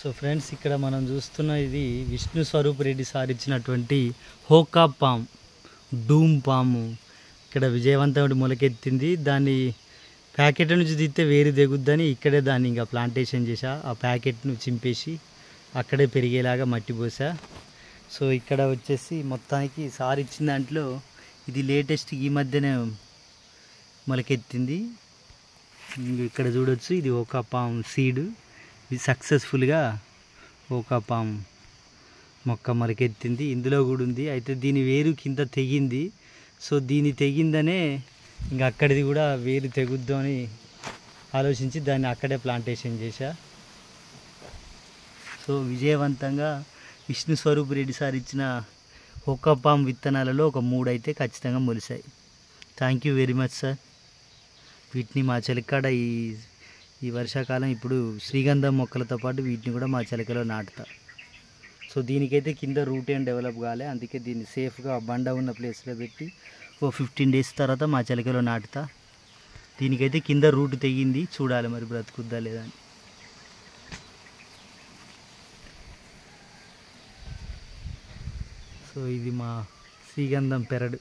So friends, ఇక్కడ మనం చూస్తున్న ఇది విష్ణు స్వరూప్ రెడ్డి సార్ ఇచ్చినటువంటి హోకా పామ్, డూమ్ పాము ఇక్కడ విజయవంతమైన మొలకెత్తింది. దాన్ని ప్యాకెట్ నుంచి తీస్తే వేరు దిగుద్దని ఇక్కడే దాన్ని ఇంకా ప్లాంటేషన్ చేశా. ఆ ప్యాకెట్ను చింపేసి అక్కడే పెరిగేలాగా మట్టి పోసా. సో ఇక్కడ వచ్చేసి మొత్తానికి సార్ ఇచ్చిన దాంట్లో ఇది లేటెస్ట్ ఈ మధ్యనే మొలకెత్తింది. ఇక్కడ చూడొచ్చు, ఇది హోకా పామ్ సీడ్. ఇది సక్సెస్ఫుల్గా హోకా పామ్ మొక్క మొలకెత్తింది. ఇందులో కూడా ఉంది, అయితే దీని వేరు కింద తెగింది. సో దీని తెగిందనే ఇంకా అక్కడిది కూడా వేరు తెగుద్దు అని ఆలోచించి దాన్ని అక్కడే ప్లాంటేషన్ చేశా. సో విజయవంతంగా విష్ణు స్వరూప్ రెడ్డి సార్ ఇచ్చిన హోకా పామ్ విత్తనాలలో ఒక 3 అయితే ఖచ్చితంగా మొలిసాయి. Thank you very much sir. వీటిని మా చెలకాడ ఈ వర్షాకాలం ఇప్పుడు శ్రీగంధం మొక్కలతో పాటు వీటిని కూడా మా చెలకలో నాటుతా. సో దీనికైతే కింద రూట్ ఏం డెవలప్ కాలే, అందుకే దీన్ని సేఫ్గా బండ ఉన్న ప్లేస్లో పెట్టి ఓ 15 డేస్ తర్వాత మా చెలకలో నాటుతా. దీనికైతే కింద రూట్ తెగింది, చూడాలి మరి బ్రతుకుద్దా లేదా అని. సో ఇది మా శ్రీగంధం పెరడు.